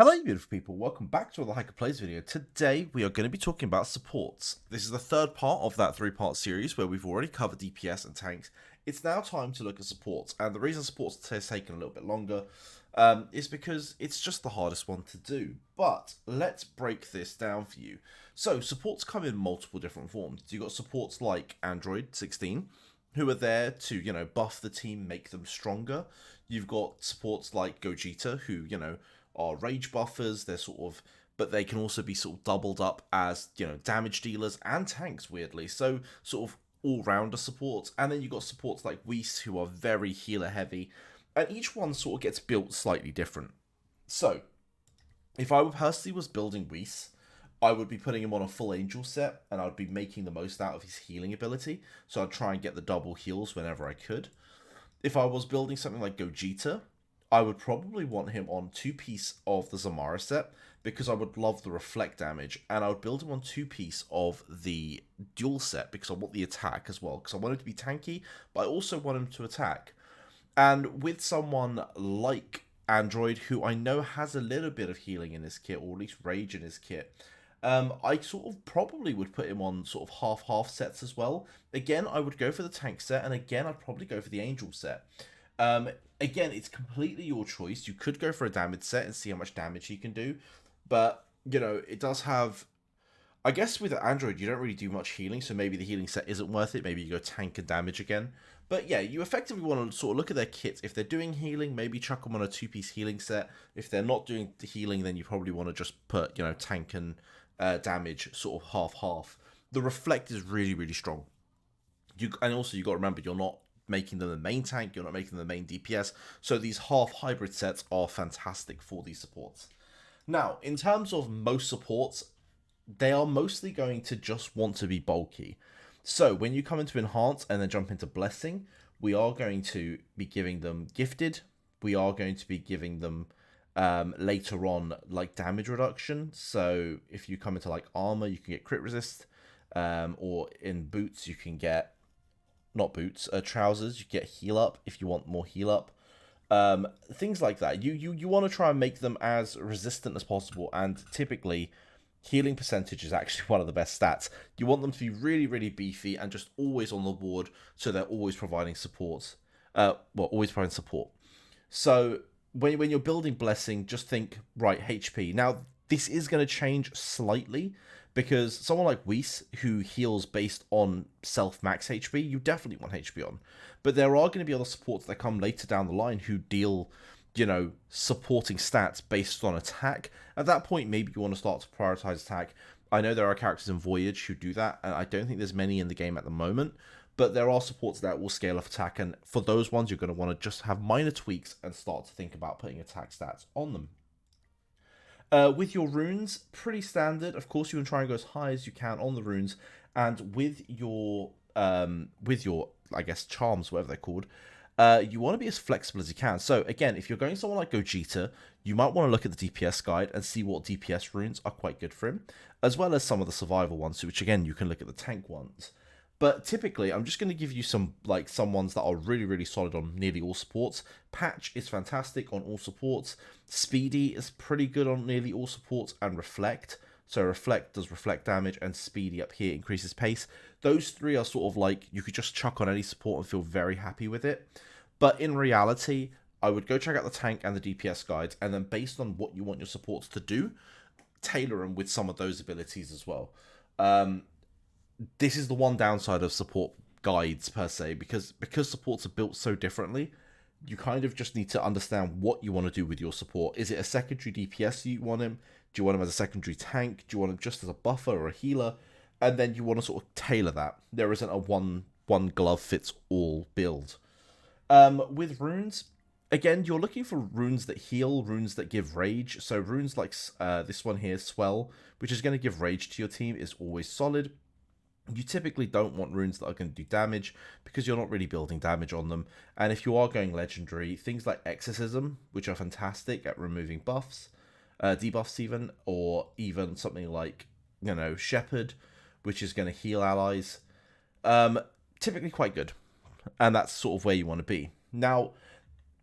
Hello, you beautiful people. Welcome back to another Hiker Plays video. Today, we are going to be talking about supports. This is the third part of that three-part series where we've already covered DPS and tanks. It's now time to look at supports, and the reason supports has taken a little bit longer is because it's just the hardest one to do. But let's break this down for you. So, supports come in multiple different forms. You've got supports like Android 16, who are there to, buff the team, make them stronger. You've got supports like Gogeta, who, are rage buffers. They're but they can also be sort of doubled up as, damage dealers and tanks, weirdly. So, sort of all-rounder supports. And then you've got supports like Whis, who are very healer-heavy. And each one sort of gets built slightly different. So, if I personally was building Whis, I would be putting him on a full angel set, and I'd be making the most out of his healing ability. So I'd try and get the double heals whenever I could. If I was building something like Gogeta, I would probably want him on 2-piece of the Zamara set, because I would love the reflect damage, and I would build him on 2-piece of the dual set, because I want the attack as well, because I want him to be tanky, but I also want him to attack. And with someone like Android, who I know has a little bit of healing in his kit, or at least rage in his kit, I sort of probably would put him on sort of half-half sets as well. Again, I would go for the tank set, and again, I'd probably go for the angel set. Again, it's completely your choice. You could go for a damage set and see how much damage he can do, but, it does have... I guess with Android, you don't really do much healing, so maybe the healing set isn't worth it. Maybe you go tank and damage again. But yeah, you effectively want to sort of look at their kits. If they're doing healing, maybe chuck them on a 2-piece healing set. If they're not doing the healing, then you probably want to just put, tank and damage sort of half-half. The reflect is really, really strong. And also, you got to remember, you're not making them the main tank, you're not making them the main DPS, so these half hybrid sets are fantastic for these supports. Now, in terms of most supports, they are mostly going to just want to be bulky. So when you come into Enhance and then jump into Blessing, we are going to be giving them Gifted, we are going to be giving them later on like damage reduction. So if you come into like Armor, you can get crit resist, or in Boots you can get trousers, you get heal up if you want more heal up. Things like that. You want to try and make them as resistant as possible, and typically healing percentage is actually one of the best stats. You want them to be really, really beefy and just always on the board, so they're always providing support. Always providing support. So when you're building Blessing, just think, right, HP. Now, this is going to change slightly, because someone like Whis, who heals based on self-max HP, you definitely want HP on. But there are going to be other supports that come later down the line who deal, supporting stats based on attack. At that point, maybe you want to start to prioritize attack. I know there are characters in Voyage who do that, and I don't think there's many in the game at the moment. But there are supports that will scale off attack, and for those ones, you're going to want to just have minor tweaks and start to think about putting attack stats on them. With your runes, pretty standard. Of course, you can try and go as high as you can on the runes, and with your, I guess, charms, whatever they're called, you want to be as flexible as you can. So again, if you're going someone like Gogeta, you might want to look at the DPS guide and see what DPS runes are quite good for him, as well as some of the survival ones, which again, you can look at the tank ones. But typically, I'm just going to give you some ones that are really, really solid on nearly all supports. Patch is fantastic on all supports. Speedy is pretty good on nearly all supports, and Reflect. So Reflect does reflect damage, and Speedy up here increases pace. Those three are sort of like, you could just chuck on any support and feel very happy with it. But in reality, I would go check out the tank and the DPS guides, and then based on what you want your supports to do, tailor them with some of those abilities as well. This is the one downside of support guides per se, because supports are built so differently, you kind of just need to understand what you want to do with your support. Is it a secondary DPS you want him? Do you want him as a secondary tank? Do you want him just as a buffer or a healer? And then you want to sort of tailor that. There isn't a one glove fits all build. With runes, again, you're looking for runes that heal, runes that give rage. So runes like this one here, Swell, which is going to give rage to your team, is always solid. You typically don't want runes that are going to do damage, because you're not really building damage on them. And if you are going legendary, things like Exorcism, which are fantastic at removing buffs, debuffs even, or even something like, Shepherd, which is going to heal allies, typically quite good. And that's sort of where you want to be. Now,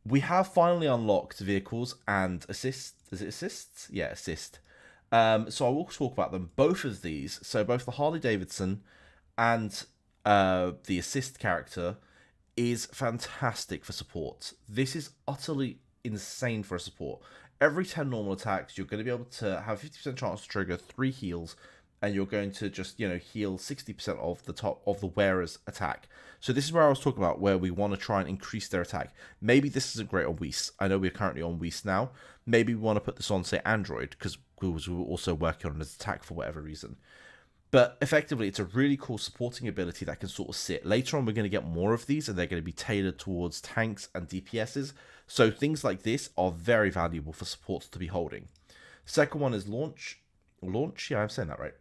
We have finally unlocked vehicles and assist. Is it assists? Yeah, assist. So I will talk about them. Both of these, so both the Harley Davidson and the assist character, is fantastic for support. This is utterly insane for a support. Every 10 normal attacks, you're going to be able to have 50% chance to trigger 3 heals, and you're going to just, heal 60% of the top of the wearer's attack. So this is where I was talking about where we want to try and increase their attack. Maybe this isn't great on Whis. I know we're currently on Whis now. Maybe we want to put this on, say, Android, because we were also working on his attack for whatever reason. But effectively, it's a really cool supporting ability that can sort of sit. Later on, we're going to get more of these, and they're going to be tailored towards tanks and DPSs. So things like this are very valuable for supports to be holding. Second one is launch. Launch? Yeah, I'm saying that right.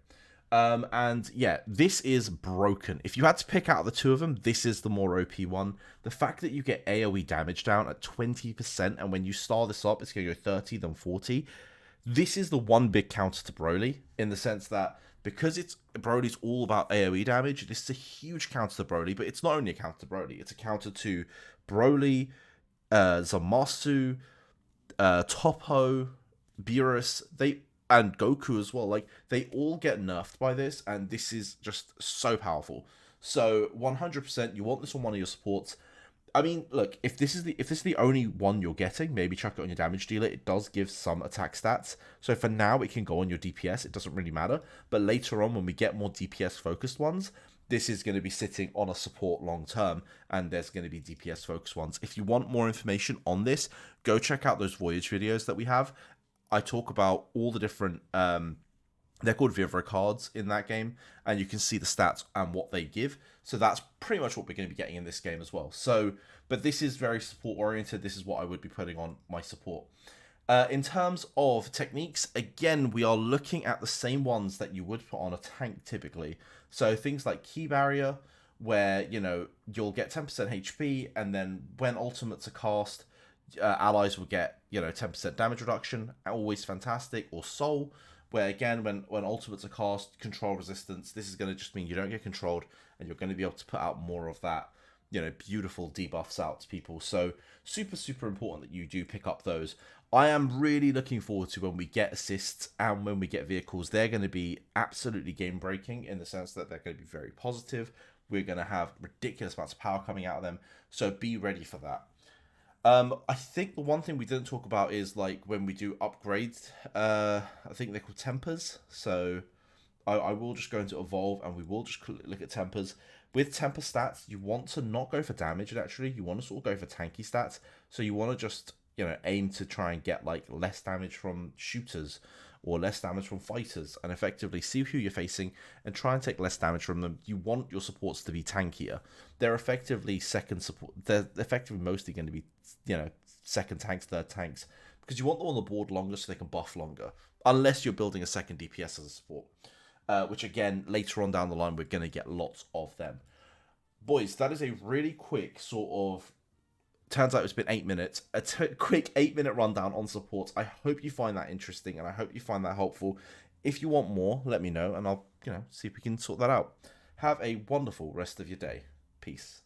And yeah, this is broken. If you had to pick out the two of them, this is the more OP one. The fact that you get AoE damage down at 20%, and when you star this up, it's going to go 30, then 40. This is the one big counter to Broly, in the sense that because Broly's all about AoE damage, this is a huge counter to Broly, but it's not only a counter to Broly, it's a counter to Broly, Zamasu, Toppo, Beerus, and Goku as well. Like, they all get nerfed by this, and this is just so powerful. So 100%, you want this on one of your supports. I mean, look, if this is the only one you're getting, maybe chuck it on your damage dealer. It does give some attack stats. So for now, it can go on your DPS. It doesn't really matter. But later on, when we get more DPS focused ones, this is going to be sitting on a support long term, and there's going to be DPS focused ones. If you want more information on this, go check out those Voyage videos that we have. I talk about all the different they're called Vivra cards in that game, and you can see the stats and what they give. So that's pretty much what we're going to be getting in this game as well. So, but this is very support oriented. This is what I would be putting on my support. In terms of techniques, again, we are looking at the same ones that you would put on a tank typically. So things like Key Barrier, where, you'll get 10% HP, and then when ultimates are cast, allies will get, 10% damage reduction, always fantastic. Or Soul, where again, when ultimates are cast, control resistance, this is going to just mean you don't get controlled, and you're going to be able to put out more of that, beautiful debuffs out to people. So super, super important that you do pick up those. I am really looking forward to when we get assists and when we get vehicles. They're going to be absolutely game breaking, in the sense that they're going to be very positive. We're going to have ridiculous amounts of power coming out of them. So be ready for that. I think the one thing we didn't talk about is, like, when we do upgrades, I think they're called tempers. So I will just go into evolve, and we will just look at tempers. With temper stats, you want to not go for damage, actually. You want to sort of go for tanky stats. So you want to just, aim to try and get, like, less damage from shooters or less damage from fighters, and effectively see who you're facing and try and take less damage from them. You want your supports to be tankier. They're effectively second support. They're effectively mostly going to be, second tanks, third tanks, because you want them on the board longer so they can buff longer, unless you're building a second DPS as a support, which again, later on down the line, we're going to get lots of them. Boys, that is a really quick sort of, turns out it's been 8 minutes, quick 8-minute rundown on supports. I hope you find that interesting, and I hope you find that helpful. If you want more, let me know, and I'll, see if we can sort that out. Have a wonderful rest of your day. Peace.